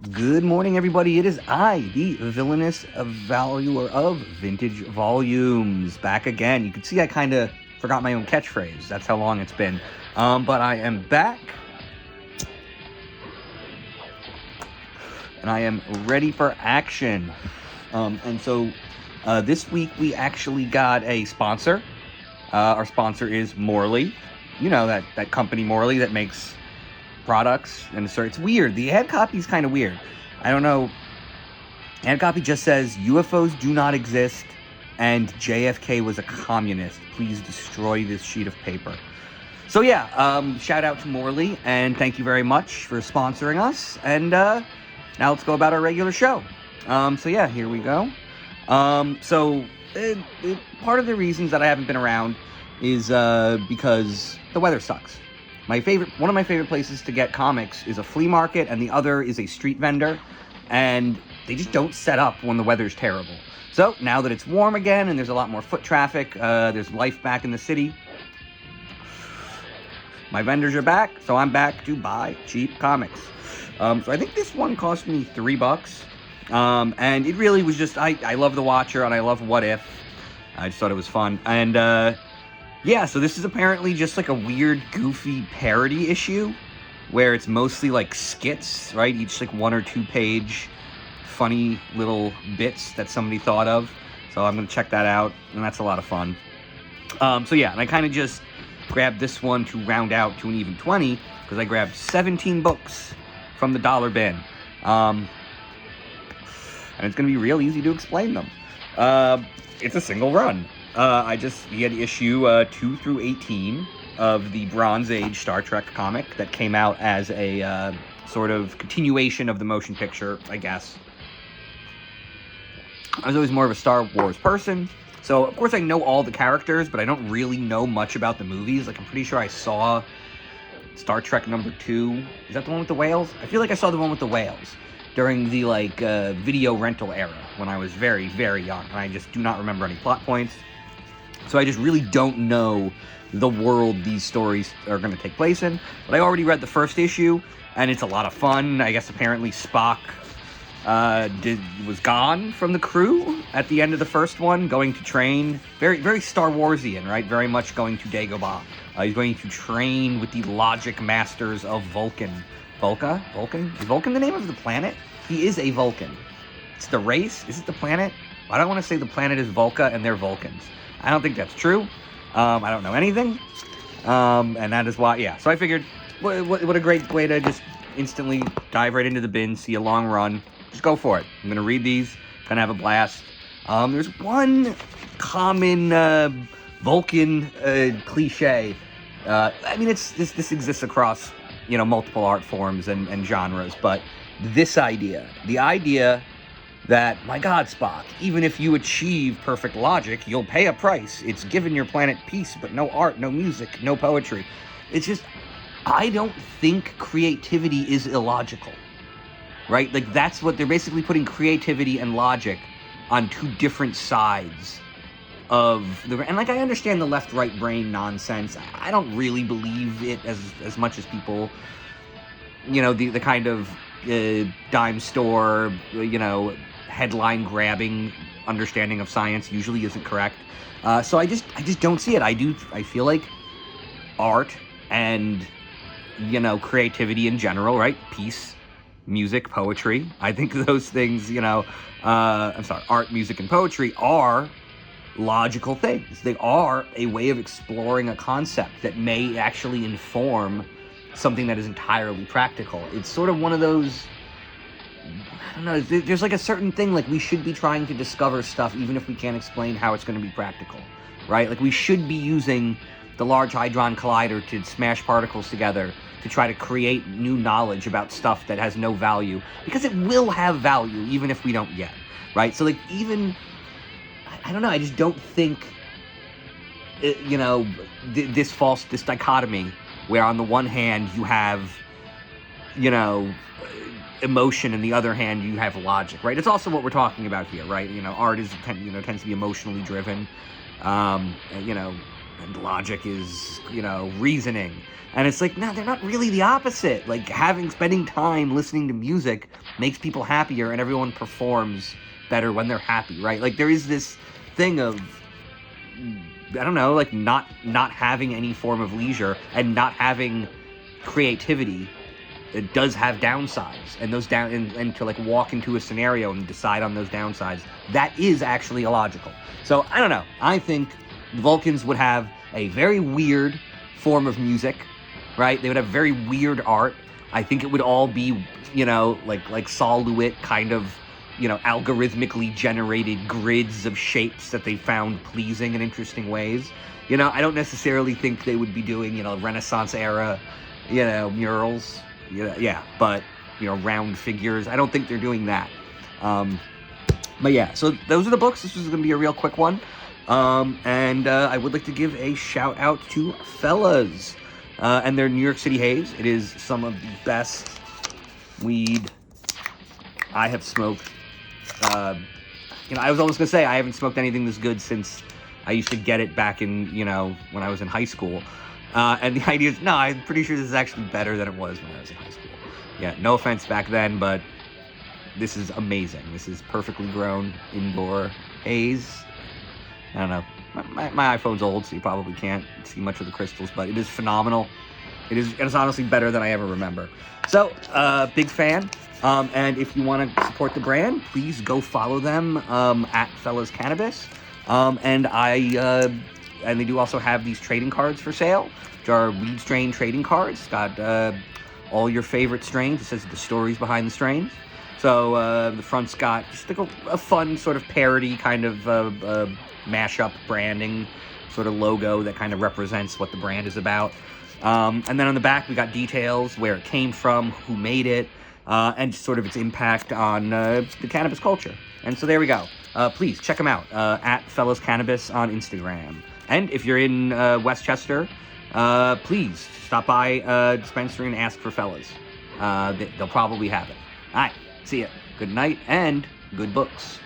Good morning, everybody. It is I, the villainous valuer of vintage volumes, back again. You can see I kind of forgot my own catchphrase. That's how long it's been. But I am back. And I am ready for action. And so this week we actually got a sponsor. Our sponsor is Morley. You know, that company Morley that makes products, and so it's weird. The ad copy is kind of weird. I don't know. Ad copy just says UFOs do not exist and JFK was a communist. Please destroy this sheet of paper. So yeah, shout out to Morley and thank you very much for sponsoring us. And now let's go about our regular show. So yeah, here we go. So part of the reasons that I haven't been around is because the weather sucks. One of my favorite places to get comics is a flea market, and the other is a street vendor, and they just don't set up when the weather's terrible. So now that it's warm again and there's a lot more foot traffic, there's life back in the city, my vendors are back, so I'm back to buy cheap comics. So I think this one cost me $3, and it really was just, I love The Watcher and I love What If. I just thought it was fun, and yeah, so this is apparently just like a weird, goofy parody issue where it's mostly like skits, right? Each like 1 or 2 page funny little bits that somebody thought of. So I'm going to check that out, and that's a lot of fun. So yeah, and I kind of just grabbed this one to round out to an even 20 because I grabbed 17 books from the dollar bin. And it's going to be real easy to explain them. It's a single run. We had issue 2 through 18 of the Bronze Age Star Trek comic that came out as a sort of continuation of the motion picture, I guess. I was always more of a Star Wars person, so of course I know all the characters, but I don't really know much about the movies. Like, I'm pretty sure I saw Star Trek number 2. Is that the one with the whales? I feel like I saw the one with the whales during the, like, video rental era when I was very, very young, and I just do not remember any plot points. So I just really don't know the world these stories are going to take place in. But I already read the first issue, and it's a lot of fun. I guess apparently Spock was gone from the crew at the end of the first one, going to train. Very, very Star Warsian, right? Very much going to Dagobah. He's going to train with the logic masters of Vulcan. Vulcan? Is Vulcan the name of the planet? He is a Vulcan. It's the race? Is it the planet? I don't want to say the planet is Vulca and they're Vulcans. I don't think that's true. I don't know anything. And that is why, yeah. So I figured, what a great way to just instantly dive right into the bin, see a long run. Just go for it. I'm going to read these, gonna have a blast. There's one common Vulcan cliche. I mean, this exists across, you know, multiple art forms and genres, but this idea, the idea that, my God, Spock, even if you achieve perfect logic, you'll pay a price. It's given your planet peace, but no art, no music, no poetry. It's just, I don't think creativity is illogical, right? Like, that's what they're basically putting, creativity and logic on 2 different sides of the, and like, I understand the left-right brain nonsense. I don't really believe it as much as people, you know, the kind of dime store, you know, headline grabbing understanding of science usually isn't correct. So I just don't see it. I feel like art and, you know, creativity in general, right? Peace, music, poetry. I think those things, you know, art, music, and poetry are logical things. They are a way of exploring a concept that may actually inform something that is entirely practical. It's sort of one of those, I don't know, there's like a certain thing, like, we should be trying to discover stuff even if we can't explain how it's going to be practical, right? Like, we should be using the Large Hadron Collider to smash particles together to try to create new knowledge about stuff that has no value, because it will have value even if we don't yet, right? So, like, even, I don't know, I just don't think, you know, this dichotomy where on the one hand you have, you know, emotion, and the other hand you have logic, right? It's also what we're talking about here, right? You know, art is, tends to be emotionally driven. You know, and logic is, reasoning. And it's like, no, they're not really the opposite. Like, spending time listening to music makes people happier, and everyone performs better when they're happy, right? Like, there is this thing of, I don't know, like, not having any form of leisure and not having creativity. It does have downsides, and those and to like walk into a scenario and decide on those downsides, that is actually illogical. So I don't know. I think the Vulcans would have a very weird form of music, right? They would have very weird art. I think it would all be, like Sol LeWitt kind of, algorithmically generated grids of shapes that they found pleasing in interesting ways. I don't necessarily think they would be doing, Renaissance era, murals. But, round figures. I don't think they're doing that. But yeah, so those are the books. This is going to be a real quick one. And I would like to give a shout out to Fellas and their New York City Haze. It is some of the best weed I have smoked. I was almost going to say I haven't smoked anything this good since I used to get it back in, when I was in high school. And the idea is, no, I'm pretty sure this is actually better than it was when I was in high school. Yeah, no offense back then, but this is amazing. This is perfectly grown indoor haze. I don't know. My iPhone's old, so you probably can't see much of the crystals, but it is phenomenal. It's honestly better than I ever remember. So, big fan. And if you want to support the brand, please go follow them at Fellas Cannabis. And they do also have these trading cards for sale, which are weed strain trading cards. It's got all your favorite strains. It says the stories behind the strains. So the front's got just like a fun sort of parody kind of mashup branding sort of logo that kind of represents what the brand is about. And then on the back, we got details, where it came from, who made it, and sort of its impact on the cannabis culture. And so there we go. Please check them out at Fellas Cannabis on Instagram. And if you're in Westchester, please stop by a dispensary and ask for Fellas. They'll probably have it. All right, see ya. Good night and good books.